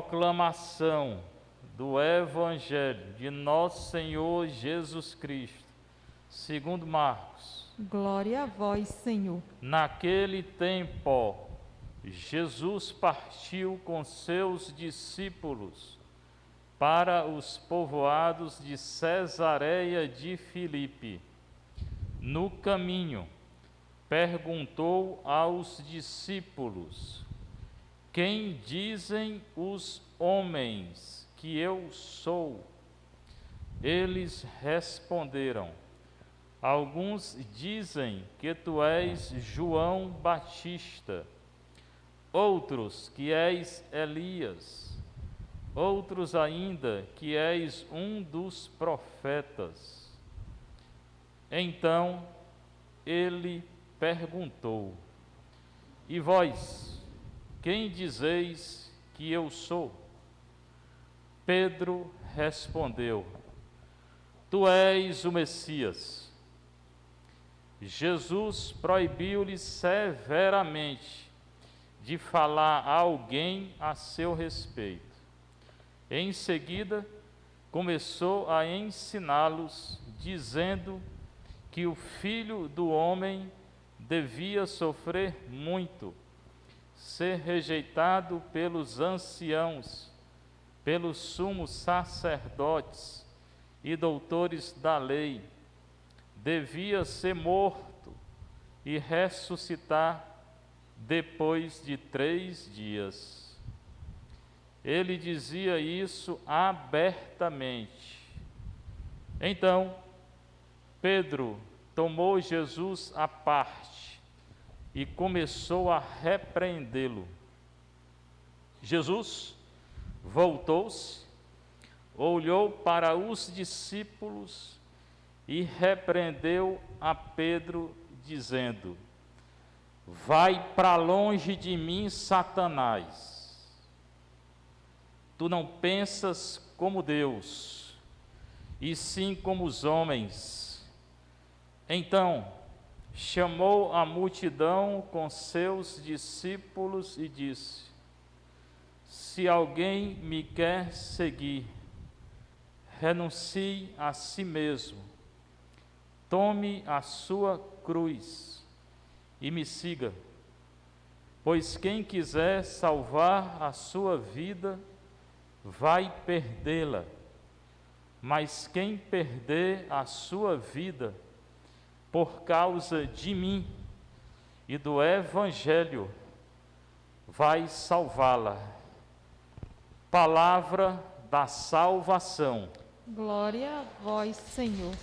Proclamação do Evangelho de nosso Senhor Jesus Cristo, segundo Marcos. Glória a vós, Senhor. Naquele tempo, Jesus partiu com seus discípulos para os povoados de Cesareia de Filipe. No caminho, perguntou aos discípulos: quem dizem os homens que eu sou? Eles responderam: alguns dizem que tu és João Batista, outros que és Elias, outros ainda que és um dos profetas. Então ele perguntou: e vós, quem dizeis que eu sou? Pedro respondeu: tu és o Messias. Jesus proibiu-lhe severamente de falar a alguém a seu respeito. Em seguida, começou a ensiná-los, dizendo que o Filho do Homem devia sofrer muito, ser rejeitado pelos anciãos, pelos sumos sacerdotes e doutores da lei, devia ser morto e ressuscitar depois de 3 dias. Ele dizia isso abertamente. Então, Pedro tomou Jesus à parte e começou a repreendê-lo. Jesus voltou-se, olhou para os discípulos e repreendeu a Pedro, dizendo: vai para longe de mim, Satanás. Tu não pensas como Deus, e sim como os homens. Então chamou a multidão com seus discípulos e disse: se alguém me quer seguir, renuncie a si mesmo, tome a sua cruz e me siga. Pois quem quiser salvar a sua vida, vai perdê-la. Mas quem perder a sua vida por causa de mim e do Evangelho, vai salvá-la. Palavra da salvação. Glória a vós, Senhor.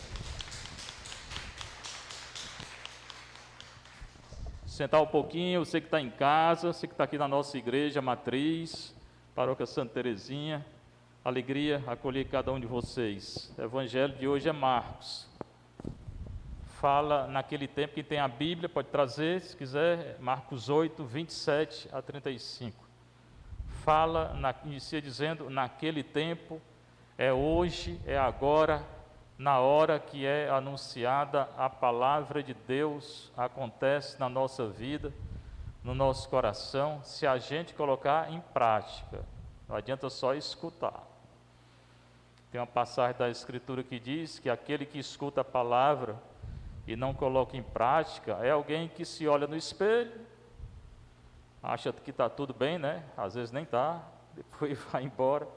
Sentar um pouquinho, você que está em casa, você que está aqui na nossa igreja matriz, Paróquia Santa Terezinha, alegria acolher cada um de vocês. O evangelho de hoje é Marcos. Fala naquele tempo, que tem a Bíblia, pode trazer, se quiser, Marcos 8, 27 a 35. Inicia dizendo, naquele tempo, é hoje, é agora, na hora que é anunciada a palavra de Deus, acontece na nossa vida, no nosso coração, se a gente colocar em prática. Não adianta só escutar. Tem uma passagem da Escritura que diz que aquele que escuta a palavra e não coloca em prática é alguém que se olha no espelho, acha que está tudo bem, né? Às vezes nem está, depois vai embora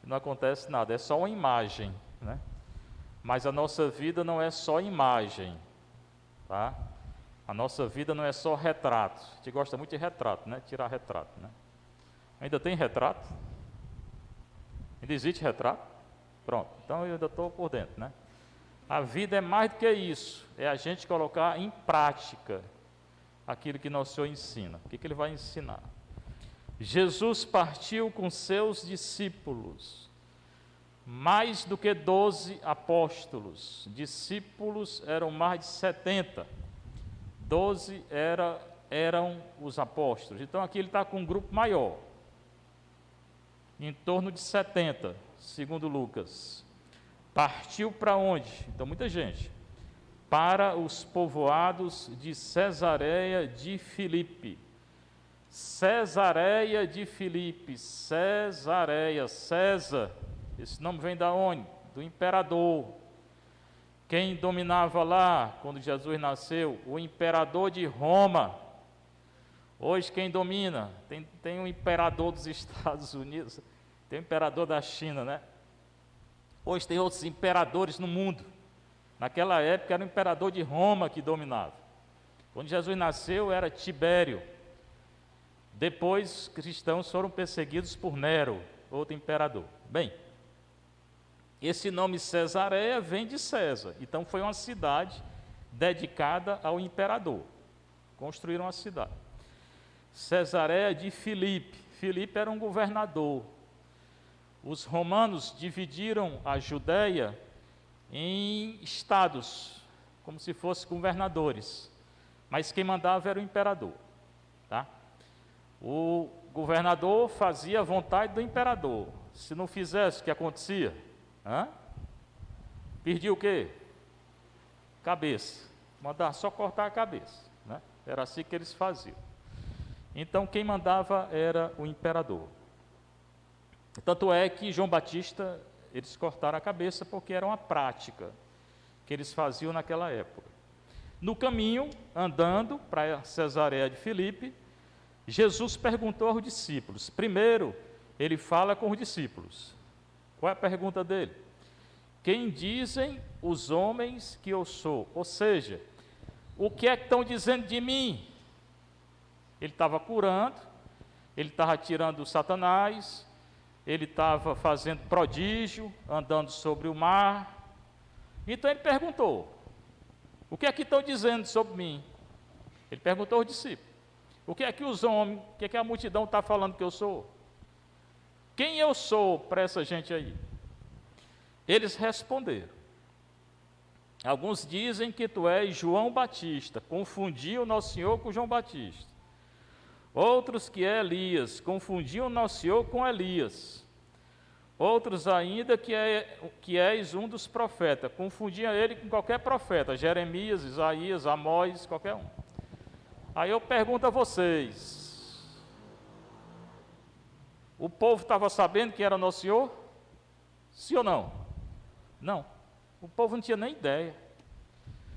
e não acontece nada, é só uma imagem, né? Mas a nossa vida não é só imagem, tá? A nossa vida não é só retrato. A gente gosta muito de retrato, né? Tirar retrato, né? Ainda tem retrato? Ainda existe retrato? Pronto, então eu ainda estou por dentro, né? A vida é mais do que isso, é a gente colocar em prática aquilo que nosso Senhor ensina. O que ele vai ensinar? Jesus partiu com seus discípulos, mais do que 12 apóstolos. Discípulos eram mais de 70, 12 eram os apóstolos. Então aqui ele está com um grupo maior, em torno de 70, segundo Lucas. Partiu para onde? Então muita gente. Para os povoados de Cesareia de Filipe. Cesareia de Filipe, Cesareia, César, esse nome vem da onde? Do imperador. Quem dominava lá, quando Jesus nasceu? O imperador de Roma. Hoje quem domina? Tem o imperador dos Estados Unidos, tem o imperador da China, né? Hoje tem outros imperadores no mundo. Naquela época era o imperador de Roma que dominava. Quando Jesus nasceu era Tibério. Depois os cristãos foram perseguidos por Nero, outro imperador. Bem, esse nome Cesareia vem de César. Então foi uma cidade dedicada ao imperador. Construíram a cidade. Cesareia de Filipe. Filipe era um governador. Os romanos dividiram a Judéia em estados, como se fossem governadores. Mas quem mandava era o imperador. Tá? O governador fazia a vontade do imperador. Se não fizesse, o que acontecia? Perdia o quê? Cabeça. Mandava só cortar a cabeça. Né? Era assim que eles faziam. Então, quem mandava era o imperador. Tanto é que João Batista, eles cortaram a cabeça porque era uma prática que eles faziam naquela época. No caminho, andando para Cesareia de Filipe, Jesus perguntou aos discípulos. Primeiro, ele fala com os discípulos. Qual é a pergunta dele? Quem dizem os homens que eu sou? Ou seja, o que é que estão dizendo de mim? Ele estava curando, ele estava tirando Satanás, ele estava fazendo prodígio, andando sobre o mar. Então ele perguntou, o que é que estão dizendo sobre mim? Ele perguntou aos discípulos, o que é que os homens, o que é que a multidão está falando que eu sou? Quem eu sou para essa gente aí? Eles responderam, alguns dizem que tu és João Batista, confundiu Nosso Senhor com João Batista. Outros que é Elias, confundiam Nosso Senhor com Elias. Outros ainda que és um dos profetas, confundiam ele com qualquer profeta, Jeremias, Isaías, Amós, qualquer um. Aí eu pergunto a vocês, o povo estava sabendo que era Nosso Senhor? Sim ou não? Não, o povo não tinha nem ideia.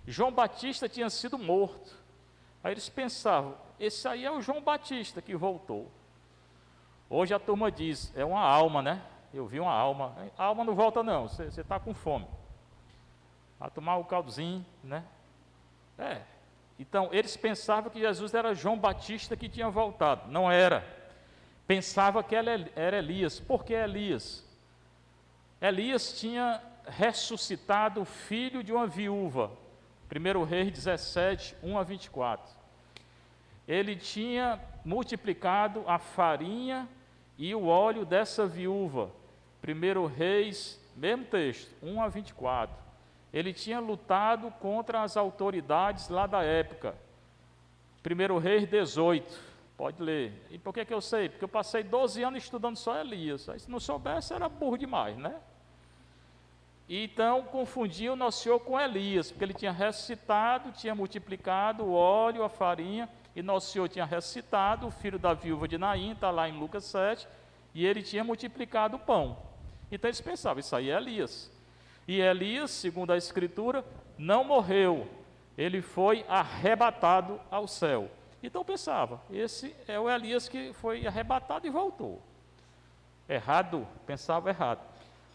João Batista tinha sido morto. Aí eles pensavam, esse aí é o João Batista que voltou. Hoje a turma diz, é uma alma, né? Eu vi uma alma. A alma não volta não, você está com fome. Vai tomar o caldozinho, né? Então, eles pensavam que Jesus era João Batista que tinha voltado. Não era. Pensava que era Elias. Por que Elias? Elias tinha ressuscitado o filho de uma viúva. 1 Reis 17, 1 a 24. Ele tinha multiplicado a farinha e o óleo dessa viúva. 1 Reis, mesmo texto, 1 a 24. Ele tinha lutado contra as autoridades lá da época. 1 Reis 18, pode ler. E por que eu sei? Porque eu passei 12 anos estudando só Elias. Aí, se não soubesse, era burro demais, né? Então, confundiam Nosso Senhor com Elias, porque ele tinha ressuscitado, tinha multiplicado o óleo, a farinha, e Nosso Senhor tinha ressuscitado, o filho da viúva de Naim, está lá em Lucas 7, e ele tinha multiplicado o pão. Então eles pensavam, isso aí é Elias. E Elias, segundo a Escritura, não morreu, ele foi arrebatado ao céu. Então pensava, esse é o Elias que foi arrebatado e voltou. Errado, pensava errado.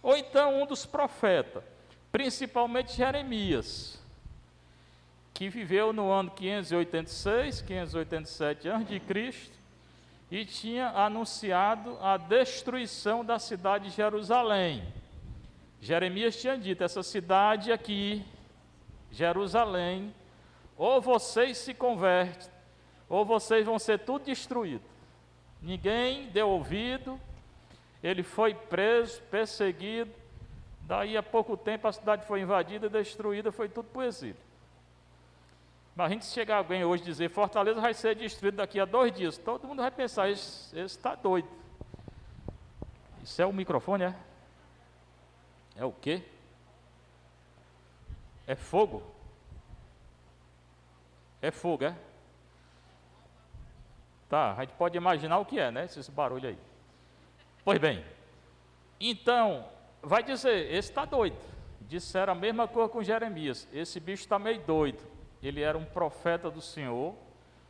Ou então um dos profetas, principalmente Jeremias, que viveu no ano 586, 587 a.C., e tinha anunciado a destruição da cidade de Jerusalém. Jeremias tinha dito, essa cidade aqui, Jerusalém, ou vocês se convertem, ou vocês vão ser tudo destruídos. Ninguém deu ouvido, ele foi preso, perseguido, daí a pouco tempo a cidade foi invadida, destruída, foi tudo para o exílio. Mas a gente chegar alguém hoje e dizer, Fortaleza vai ser destruída daqui a 2 dias, todo mundo vai pensar, esse está doido. Isso é o microfone, é? É o quê? É fogo? É fogo, é? Tá, a gente pode imaginar o que é, né? Esse barulho aí. Pois bem, então, vai dizer, esse está doido. Disseram a mesma coisa com Jeremias. Esse bicho está meio doido. Ele era um profeta do Senhor.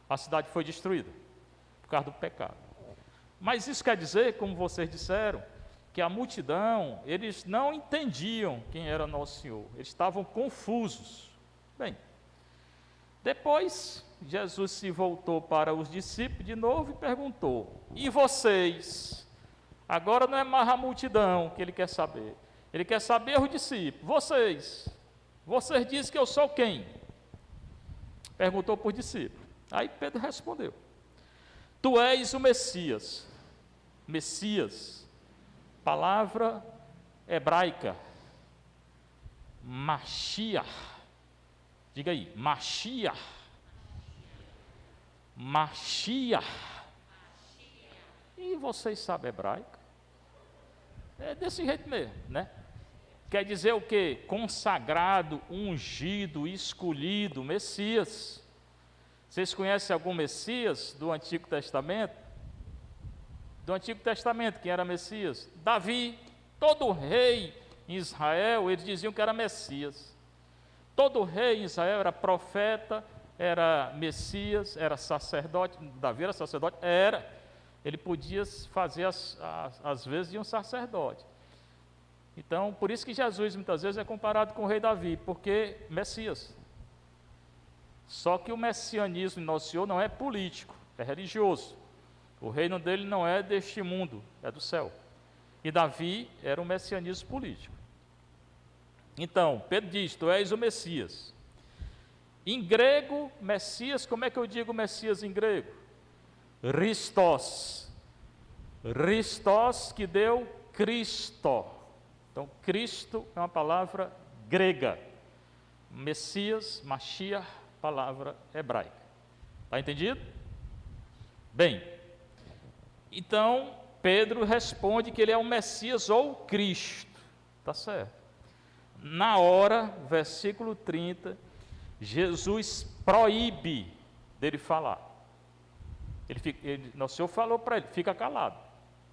A cidade foi destruída por causa do pecado. Mas isso quer dizer, como vocês disseram, que a multidão, eles não entendiam quem era nosso Senhor. Eles estavam confusos. Bem, depois Jesus se voltou para os discípulos de novo e perguntou: e vocês? Agora não é mais a multidão que ele quer saber. Ele quer saber os discípulos. Vocês dizem que eu sou quem? Perguntou para os discípulos. Aí Pedro respondeu: tu és o Messias. Messias, palavra hebraica, Mashiach. Diga aí, Mashiach. Mashiach. E vocês sabem hebraico? É desse jeito mesmo, né? Quer dizer o quê? Consagrado, ungido, escolhido, Messias. Vocês conhecem algum Messias do Antigo Testamento? Do Antigo Testamento, quem era Messias? Davi. Todo rei em Israel, eles diziam que era Messias. Todo rei em Israel era profeta, era Messias, era sacerdote. Davi era sacerdote? Era. Ele podia fazer às vezes de um sacerdote. Então, por isso que Jesus muitas vezes é comparado com o rei Davi, porque Messias. Só que o messianismo em nosso Senhor não é político, é religioso. O reino dele não é deste mundo, é do céu. E Davi era um messianismo político. Então, Pedro diz: tu és o Messias. Em grego, Messias, como é que eu digo Messias em grego? Christos. Christos que deu Cristo. Então, Cristo é uma palavra grega. Messias, Mashiach, palavra hebraica. Está entendido? Bem, então Pedro responde que ele é o Messias ou Cristo. Está certo. Na hora, versículo 30, Jesus proíbe dele falar. Nosso Senhor falou para ele: fica calado.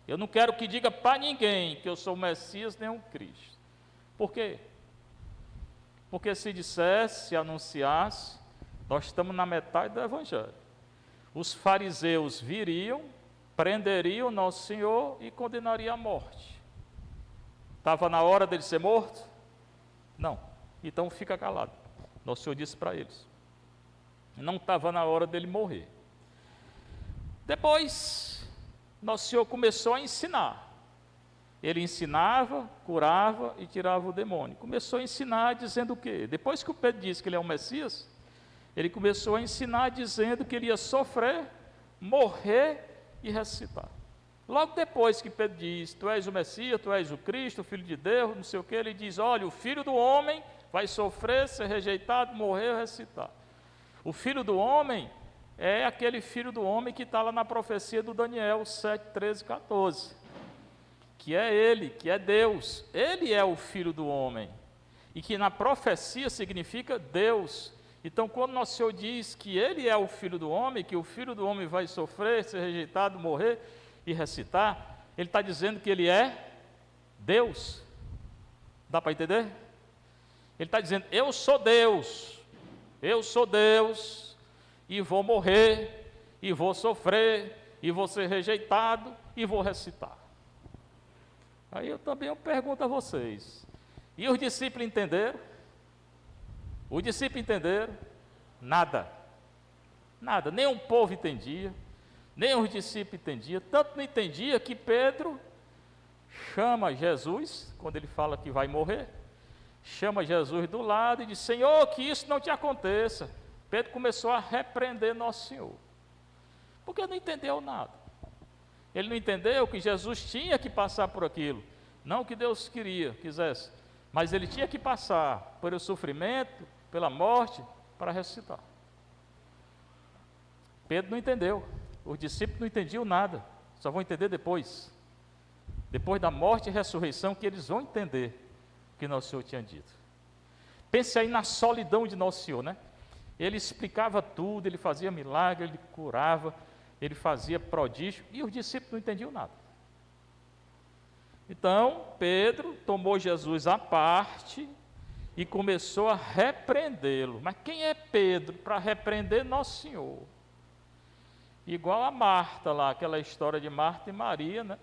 Eu não quero que diga para ninguém que eu sou o Messias nem o Cristo. Por quê? Porque se dissesse, se anunciasse, nós estamos na metade do Evangelho. Os fariseus viriam, prenderiam nosso Senhor e condenariam à morte. Estava na hora dele ser morto? Não. Então fica calado. Nosso Senhor disse para eles. Não estava na hora dele morrer. Depois, nosso Senhor começou a ensinar. Ele ensinava, curava e tirava o demônio. Começou a ensinar dizendo o quê? Depois que o Pedro disse que ele é o Messias, ele começou a ensinar dizendo que ele ia sofrer, morrer e ressuscitar. Logo depois que Pedro diz: tu és o Messias, tu és o Cristo, o Filho de Deus, não sei o que, ele diz: olha, o Filho do Homem vai sofrer, ser rejeitado, morrer e ressuscitar. O Filho do Homem é aquele Filho do Homem que está lá na profecia do Daniel 7, 13, 14. Que é ele, que é Deus. Ele é o Filho do Homem. E que na profecia significa Deus. Então, quando nosso Senhor diz que ele é o Filho do Homem, que o Filho do Homem vai sofrer, ser rejeitado, morrer e ressuscitar, ele está dizendo que ele é Deus. Dá para entender? Ele está dizendo: eu sou Deus, e vou morrer, e vou sofrer, e vou ser rejeitado, e vou ressuscitar. Aí eu pergunto a vocês: e os discípulos entenderam? Os discípulos entenderam? Nada. Nada. Nem o povo entendia, nem os discípulos entendiam. Tanto não entendia que Pedro chama Jesus, quando ele fala que vai morrer, chama Jesus do lado e diz: Senhor, que isso não te aconteça. Pedro começou a repreender nosso Senhor, porque não entendeu nada. Ele não entendeu que Jesus tinha que passar por aquilo, não que Deus quisesse, mas ele tinha que passar pelo sofrimento, pela morte, para ressuscitar. Pedro não entendeu, os discípulos não entendiam nada, só vão entender depois da morte e ressurreição, que eles vão entender o que nosso Senhor tinha dito. Pense aí na solidão de nosso Senhor, né? Ele explicava tudo, ele fazia milagre, ele curava, ele fazia prodígio e os discípulos não entendiam nada. Então, Pedro tomou Jesus à parte e começou a repreendê-lo. Mas quem é Pedro para repreender Nosso Senhor? Igual a Marta lá, aquela história de Marta e Maria, né?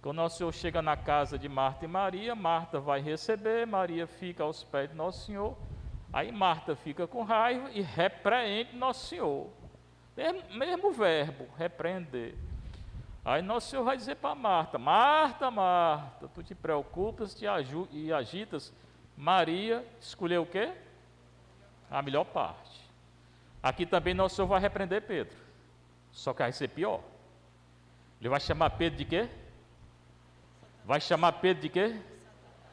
Quando Nosso Senhor chega na casa de Marta e Maria, Marta vai receber, Maria fica aos pés de Nosso Senhor. Aí Marta fica com raiva e repreende Nosso Senhor. Mesmo verbo, repreender. Aí Nosso Senhor vai dizer para Marta: Marta, Marta, tu te preocupas e agitas. Maria escolheu o quê? A melhor parte. Aqui também Nosso Senhor vai repreender Pedro. Só que vai ser pior. Ele vai chamar Pedro de quê? Vai chamar Pedro de quê?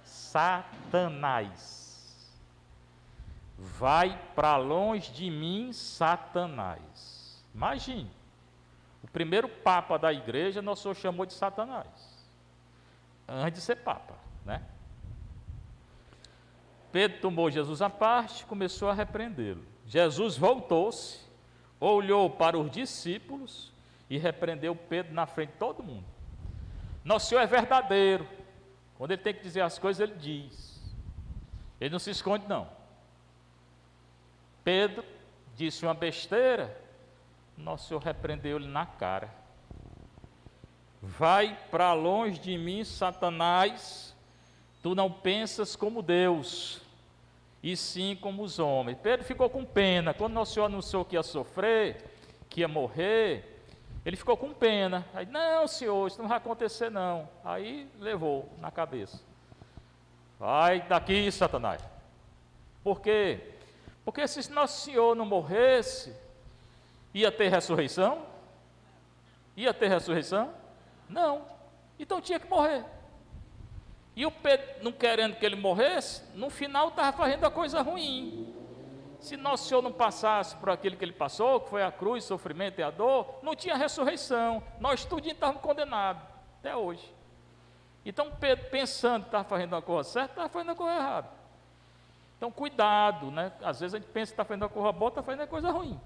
Satanás. Vai para longe de mim, Satanás. Imagine. O primeiro papa da igreja, Nosso Senhor chamou de Satanás. Antes de ser papa, né? Pedro tomou Jesus à parte e começou a repreendê-lo. Jesus voltou-se, olhou para os discípulos e repreendeu Pedro na frente de todo mundo. Nosso Senhor é verdadeiro. Quando ele tem que dizer as coisas, ele diz. Ele não se esconde, não. Pedro disse uma besteira, Nosso Senhor repreendeu-lhe na cara. Vai para longe de mim, Satanás, tu não pensas como Deus, e sim como os homens. Pedro ficou com pena. Quando Nosso Senhor anunciou que ia sofrer, que ia morrer, ele ficou com pena. Aí, não, Senhor, isso não vai acontecer não. Aí levou na cabeça. Vai daqui, Satanás. Por quê? Porque se Nosso Senhor não morresse, ia ter ressurreição? Ia ter ressurreição? Não. Então tinha que morrer. E o Pedro, não querendo que ele morresse, no final estava fazendo a coisa ruim. Se Nosso Senhor não passasse por aquilo que ele passou, que foi a cruz, o sofrimento e a dor, não tinha ressurreição. Nós tudinho estávamos condenados, até hoje. Então Pedro, pensando que estava fazendo a coisa certa, estava fazendo a coisa errada. Então cuidado, né? Às vezes a gente pensa que está fazendo a coisa boa, está fazendo a coisa ruim.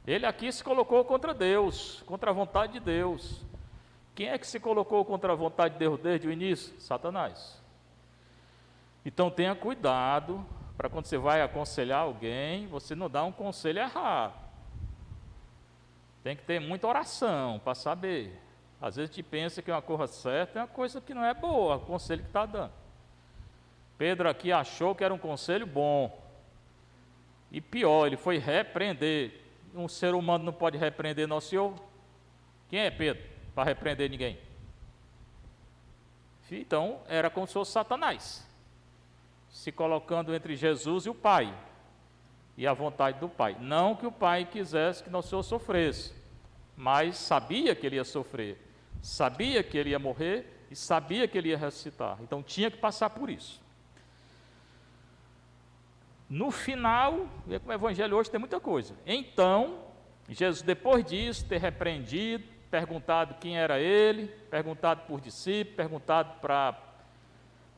Ele aqui se colocou contra Deus, contra a vontade de Deus. Quem é que se colocou contra a vontade de Deus desde o início? Satanás. Então tenha cuidado, para quando você vai aconselhar alguém, você não dá um conselho errado. Tem que ter muita oração para saber. Às vezes a gente pensa que uma coisa certa é uma coisa que não é boa, o conselho que está dando. Pedro aqui achou que era um conselho bom. E pior, ele foi repreender. Um ser humano não pode repreender Nosso Senhor. Quem é Pedro para repreender ninguém? Então, era como se fosse Satanás, se colocando entre Jesus e o Pai, e a vontade do Pai. Não que o Pai quisesse que Nosso Senhor sofresse, mas sabia que ele ia sofrer, sabia que ele ia morrer e sabia que ele ia ressuscitar. Então tinha que passar por isso. No final, o Evangelho hoje tem muita coisa. Então, Jesus, depois disso, ter repreendido, perguntado quem era ele, perguntado por discípulos,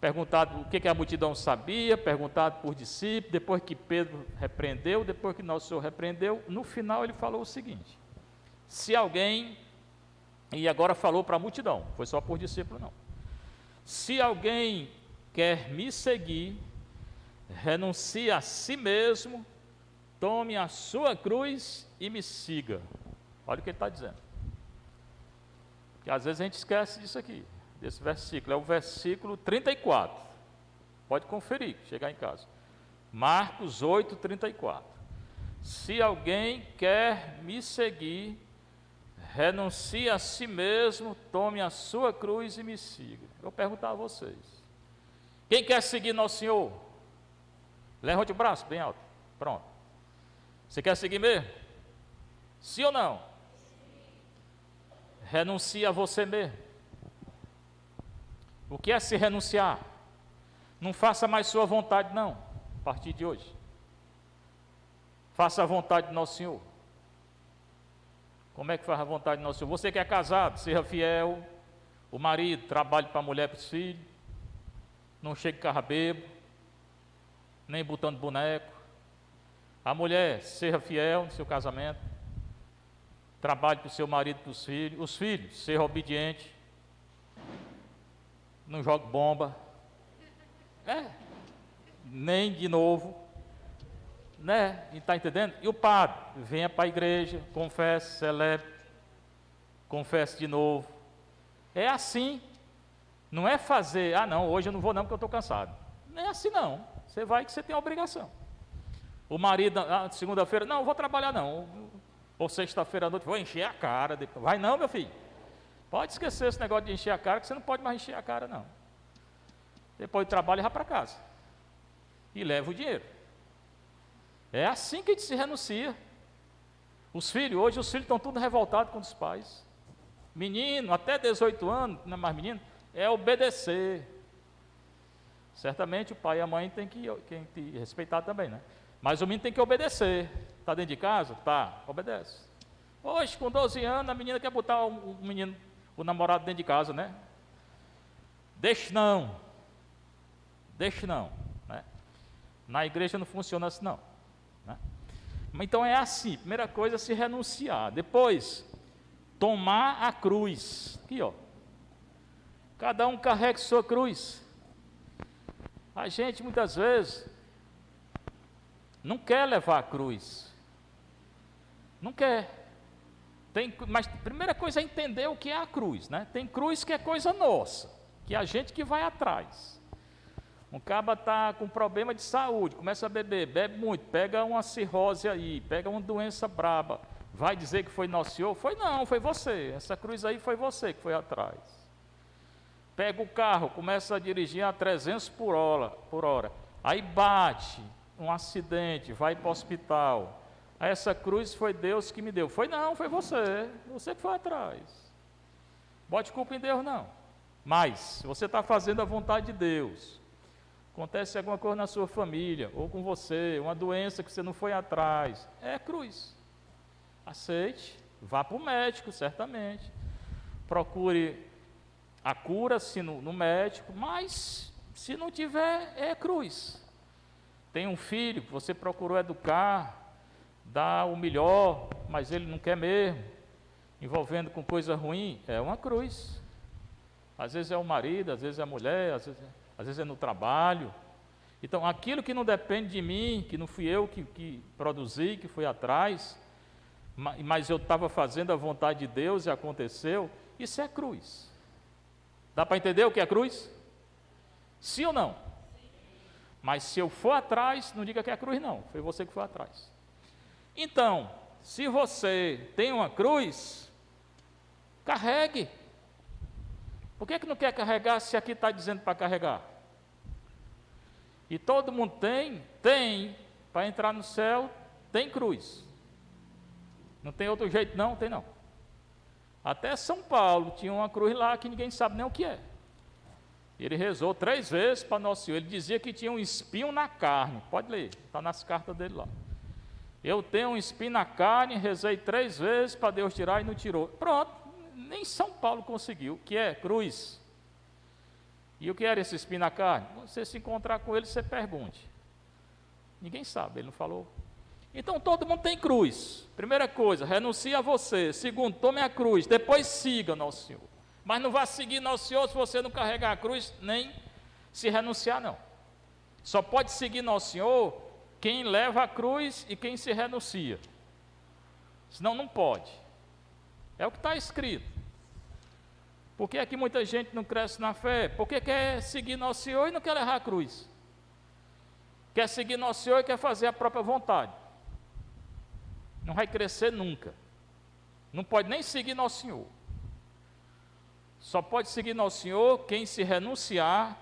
perguntado o que a multidão sabia, perguntado por discípulos, depois que Pedro repreendeu, depois que Nosso Senhor repreendeu, no final ele falou o seguinte: se alguém, e agora falou para a multidão, foi só por discípulo não, se alguém quer me seguir, renuncie a si mesmo, tome a sua cruz e me siga. Olha o que ele está dizendo. Porque às vezes a gente esquece disso aqui, desse versículo, é o versículo 34. Pode conferir, chegar em casa. Marcos 8, 34. Se alguém quer me seguir, renuncie a si mesmo, tome a sua cruz e me siga. Eu vou perguntar a vocês: quem quer seguir Nosso Senhor? Levante o braço bem alto. Pronto. Você quer seguir mesmo? Sim ou não? Renuncie a você mesmo. O que é se renunciar? Não faça mais sua vontade, não, a partir de hoje. Faça a vontade de Nosso Senhor. Como é que faz a vontade de Nosso Senhor? Você que é casado, seja fiel. O marido trabalhe para a mulher, para os filhos. Não chegue carro bebo, nem botando boneco. A mulher, seja fiel no seu casamento. trabalhe para o seu marido e para os filhos, ser obediente, não jogue bomba, nem de novo, né? Está entendendo? E o padre, venha para a igreja, confesse, celebre, confesse de novo. É assim, não é fazer, não, hoje eu não vou não porque eu estou cansado. Não é assim não, você vai que você tem a obrigação. O marido, segunda-feira, não, eu vou trabalhar não, ou sexta-feira à noite, vou encher a cara, depois. Vai não, meu filho, pode esquecer esse negócio de encher a cara, que você não pode mais encher a cara não. Depois do trabalho, vai para casa, e leva o dinheiro. É assim que a gente se renuncia. Hoje os filhos estão tudo revoltados com os pais. Menino, até 18 anos, não é mais menino, é obedecer. Certamente o pai e a mãe têm que respeitar também, né? Mas o menino tem que obedecer. Está dentro de casa? Tá, obedece. Hoje, com 12 anos, a menina quer botar o namorado dentro de casa, né? Deixe não. Né? Na igreja não funciona assim não. Né? Então é assim, primeira coisa é se renunciar. Depois, tomar a cruz. Aqui, ó. Cada um carrega sua cruz. A gente muitas vezes não quer levar a cruz. Não quer. Mas a primeira coisa é entender o que é a cruz, né? Tem cruz que é coisa nossa, que é a gente que vai atrás. Um caba está com problema de saúde, começa a beber, bebe muito, pega uma cirrose aí, pega uma doença braba, vai dizer que foi nosso Senhor? Foi não, foi você, essa cruz aí foi você que foi atrás. Pega o carro, começa a dirigir a 300 por hora, aí bate, um acidente, vai para o hospital, aí essa cruz foi Deus que me deu. Foi não, foi você que foi atrás. Bote culpa em Deus não. Mas, se você está fazendo a vontade de Deus, acontece alguma coisa na sua família, ou com você, uma doença que você não foi atrás, é cruz. Aceite, vá para o médico, certamente. Procure a cura se no médico, mas se não tiver, é cruz. Tem um filho que você procurou educar, dar o melhor, mas ele não quer mesmo, envolvendo com coisa ruim, é uma cruz. Às vezes é o marido, às vezes é a mulher, às vezes é no trabalho. Então, aquilo que não depende de mim, que não fui eu que produzi, que fui atrás, mas eu estava fazendo a vontade de Deus e aconteceu, isso é cruz. Dá para entender o que é cruz? Sim ou não? Mas se eu for atrás, não diga que é cruz não, foi você que foi atrás. Então, se você tem uma cruz, carregue. Por que não quer carregar se aqui está dizendo para carregar? E todo mundo tem, para entrar no céu, tem cruz. Não tem outro jeito não, tem não. Até São Paulo tinha uma cruz lá que ninguém sabe nem o que é. Ele rezou 3 vezes para Nosso Senhor, ele dizia que tinha um espinho na carne, pode ler, está nas cartas dele lá. Eu tenho um espinho na carne, rezei 3 vezes para Deus tirar e não tirou. Pronto, nem São Paulo conseguiu, o que é cruz. E o que era esse espinho na carne? Você se encontrar com ele, você pergunte. Ninguém sabe, ele não falou. Então todo mundo tem cruz. Primeira coisa, renuncie a você. Segundo, tome a cruz. Depois siga Nosso Senhor. Mas não vá seguir Nosso Senhor se você não carregar a cruz, nem se renunciar não. Só pode seguir Nosso Senhor quem leva a cruz e quem se renuncia. Senão não pode. É o que está escrito. Por que é que muita gente não cresce na fé? Porque quer seguir Nosso Senhor e não quer levar a cruz. Quer seguir Nosso Senhor e quer fazer a própria vontade. Não vai crescer nunca. Não pode nem seguir Nosso Senhor. Só pode seguir Nosso Senhor quem se renunciar,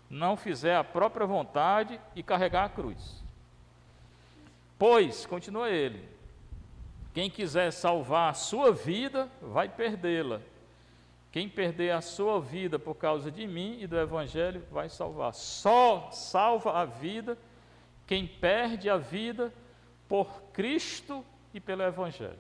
não fizer a própria vontade e carregar a cruz. Pois, continua ele, quem quiser salvar a sua vida, vai perdê-la. Quem perder a sua vida por causa de mim e do Evangelho, vai salvar. Só salva a vida quem perde a vida por Cristo e pelo Evangelho.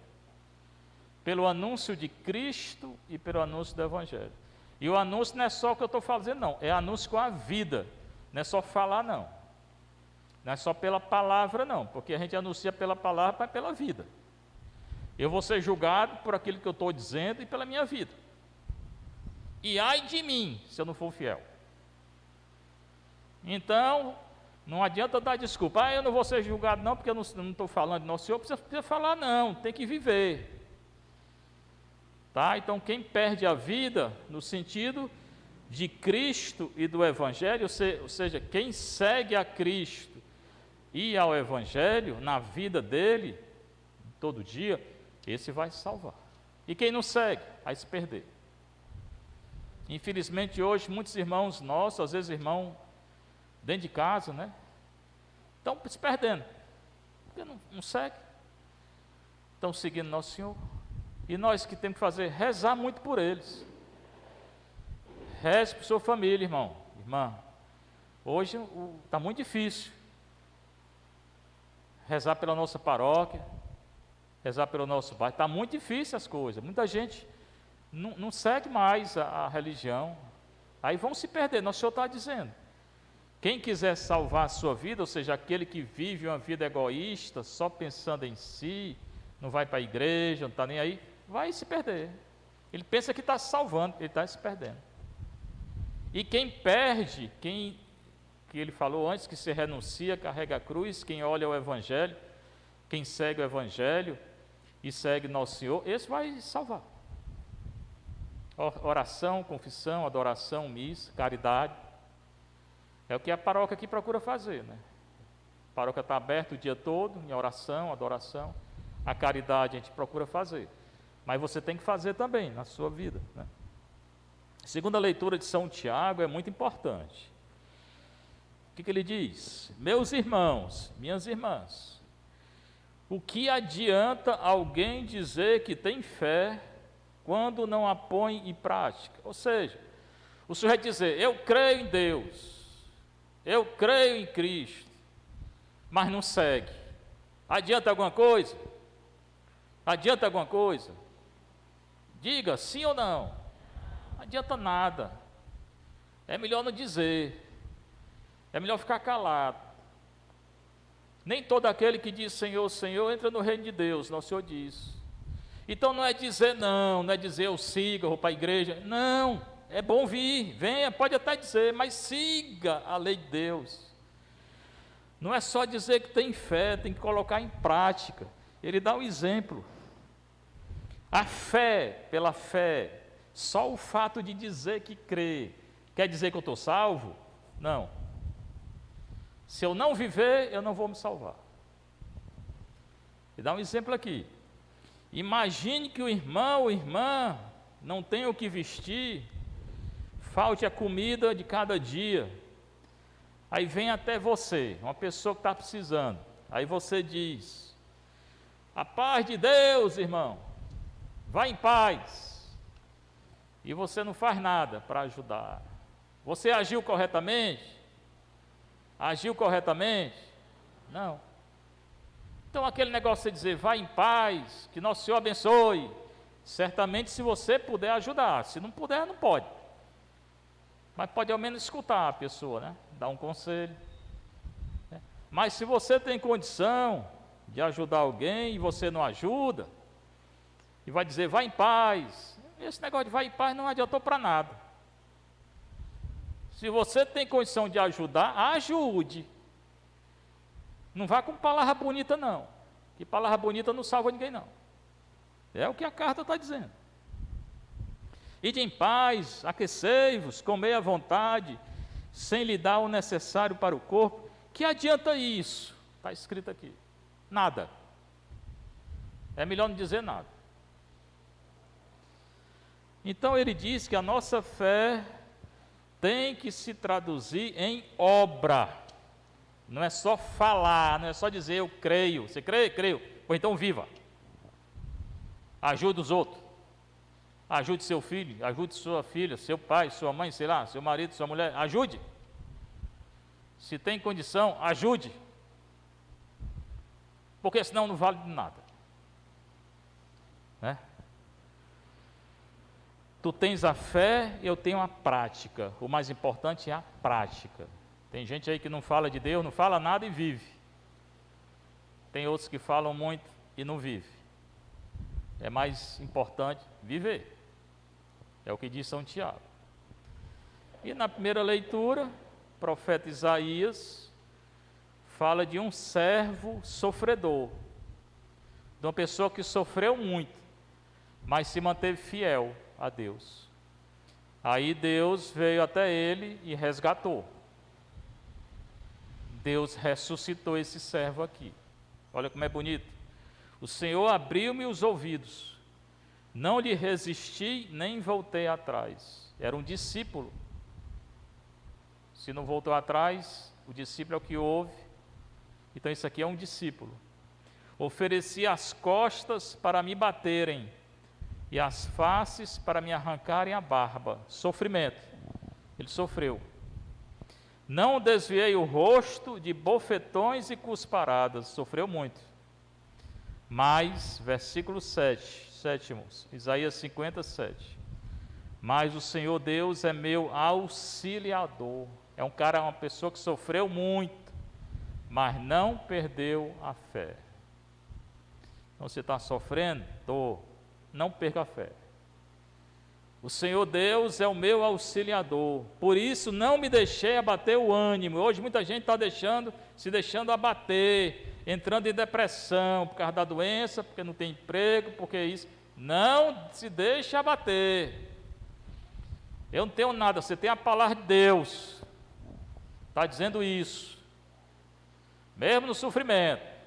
Pelo anúncio de Cristo e pelo anúncio do Evangelho. E o anúncio não é só o que eu estou fazendo, não. É anúncio com a vida. Não é só falar, não. Não é só pela palavra, não. Porque a gente anuncia pela palavra, mas pela vida. Eu vou ser julgado por aquilo que eu estou dizendo e pela minha vida. E ai de mim, se eu não for fiel. Então, não adianta dar desculpa. Eu não vou ser julgado não, porque eu não estou falando de Nosso Senhor. Precisa falar não, tem que viver. Tá? Então, quem perde a vida, no sentido de Cristo e do Evangelho, ou seja, quem segue a Cristo e ao Evangelho, na vida dele, todo dia, esse vai se salvar. E quem não segue, vai se perder. Infelizmente hoje, muitos irmãos nossos, às vezes irmão dentro de casa, né? Estão se perdendo, porque não segue. Estão seguindo Nosso Senhor. E nós que temos que fazer, rezar muito por eles. Reze por sua família, irmão, irmã. Hoje está muito difícil. Rezar pela nossa paróquia, rezar pelo nosso bairro. Está muito difícil as coisas. Muita gente não segue mais a religião. Aí vão se perder. Nosso Senhor está dizendo. Quem quiser salvar a sua vida, ou seja, aquele que vive uma vida egoísta, só pensando em si, não vai para a igreja, não está nem aí, vai se perder. Ele pensa que está se salvando, ele está se perdendo. E quem perde, que ele falou antes, que se renuncia, carrega a cruz, quem olha o Evangelho, quem segue o Evangelho e segue Nosso Senhor, esse vai salvar. Oração, confissão, adoração, missa, caridade. É o que a paróquia aqui procura fazer, né? A paróquia está aberta o dia todo, em oração, adoração. A caridade a gente procura fazer. Mas você tem que fazer também na sua vida, né? A segunda leitura de São Tiago é muito importante. O que ele diz? Meus irmãos, minhas irmãs, o que adianta alguém dizer que tem fé quando não a põe em prática? Ou seja, o Senhor vai dizer, eu creio em Deus, eu creio em Cristo, mas não segue. Adianta alguma coisa? Adianta alguma coisa? Diga sim ou não. Não adianta nada. É melhor não dizer. É melhor ficar calado. Nem todo aquele que diz Senhor, Senhor, entra no reino de Deus, Nosso Senhor diz. Então não é dizer não é dizer eu sigo, eu vou para a igreja. Não, é bom vir, venha, pode até dizer, mas siga a lei de Deus. Não é só dizer que tem fé, tem que colocar em prática. Ele dá um exemplo. A fé, pela fé, só o fato de dizer que crê, quer dizer que eu estou salvo? Não. Se eu não viver, eu não vou me salvar. Ele dá um exemplo aqui. Imagine que o irmão ou irmã não tenha o que vestir, falte a comida de cada dia. Aí vem até você, uma pessoa que está precisando. Aí você diz, a paz de Deus, irmão, vá em paz. E você não faz nada para ajudar. Você agiu corretamente? Agiu corretamente? Não. Então aquele negócio de dizer, vá em paz, que Nosso Senhor abençoe. Certamente se você puder ajudar, se não puder, não pode. Mas pode ao menos escutar a pessoa, né? Dar um conselho. Né? Mas se você tem condição de ajudar alguém e você não ajuda, e vai dizer, vá em paz. Esse negócio de vá em paz não adiantou para nada. Se você tem condição de ajudar, ajude. Não vá com palavra bonita não, que palavra bonita não salva ninguém não. É o que a carta está dizendo. Ide em paz, aquecei-vos, comei à vontade, sem lhe dar o necessário para o corpo. Que adianta isso? Está escrito aqui. Nada. É melhor não dizer nada. Então ele diz que a nossa fé tem que se traduzir em obra. Não é só falar, não é só dizer eu creio. Você crê? Creio. Ou então viva. Ajude os outros. Ajude seu filho, ajude sua filha, seu pai, sua mãe, sei lá, seu marido, sua mulher. Ajude. Se tem condição, ajude. Porque senão não vale de nada. Né? Tu tens a fé, eu tenho a prática. O mais importante é a prática. Tem gente aí que não fala de Deus, não fala nada e vive. Tem outros que falam muito e não vive. É mais importante viver. É o que diz São Tiago. E na primeira leitura, o profeta Isaías fala de um servo sofredor, de uma pessoa que sofreu muito, mas se manteve fiel a Deus. Aí Deus veio até ele e resgatou. Deus ressuscitou esse servo aqui. Olha como é bonito. O Senhor abriu-me os ouvidos, não lhe resisti, nem voltei atrás. Era um discípulo. Se não voltou atrás, o discípulo é o que ouve. Então isso aqui é um discípulo. Ofereci as costas para me baterem, e as faces para me arrancarem a barba. Sofrimento. Ele sofreu. Não desviei o rosto de bofetões e cusparadas. Sofreu muito. Mas, versículo 7, Isaías 57. Mas o Senhor Deus é meu auxiliador. É um cara, uma pessoa que sofreu muito, mas não perdeu a fé. Então você está sofrendo? Estou. Não perca a fé. O Senhor Deus é o meu auxiliador, por isso não me deixei abater o ânimo. Hoje muita gente está se deixando abater, entrando em depressão por causa da doença, porque não tem emprego, porque isso. Não se deixe abater. Eu não tenho nada, você tem a palavra de Deus, está dizendo isso, mesmo no sofrimento.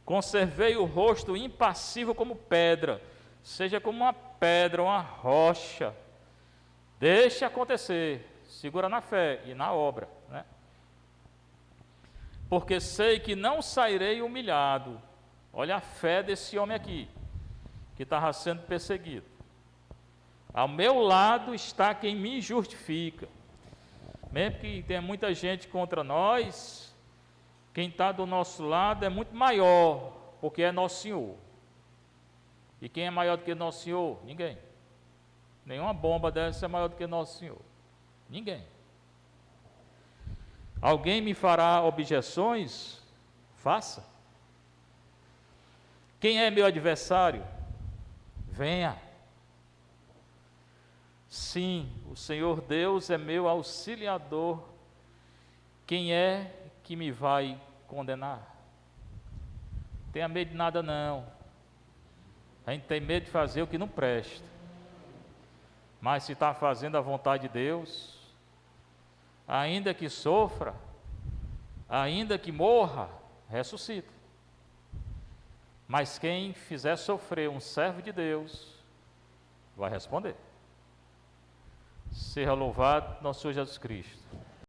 Conservei o rosto impassível como pedra, seja como uma pedra, uma rocha. Deixe acontecer, segura na fé e na obra, né? Porque sei que não sairei humilhado. Olha a fé desse homem aqui, que estava sendo perseguido. Ao meu lado está quem me justifica. Mesmo que tenha muita gente contra nós, quem está do nosso lado é muito maior, porque é nosso Senhor. E quem é maior do que nosso Senhor? Ninguém. Nenhuma bomba dessa é maior do que nosso Senhor. Ninguém. Alguém me fará objeções? Faça. Quem é meu adversário? Venha. Sim, o Senhor Deus é meu auxiliador. Quem é que me vai condenar? Não tenha medo de nada não. A gente tem medo de fazer o que não presta. Mas se está fazendo a vontade de Deus, ainda que sofra, ainda que morra, ressuscita. Mas quem fizer sofrer um servo de Deus, vai responder. Seja louvado nosso Senhor Jesus Cristo.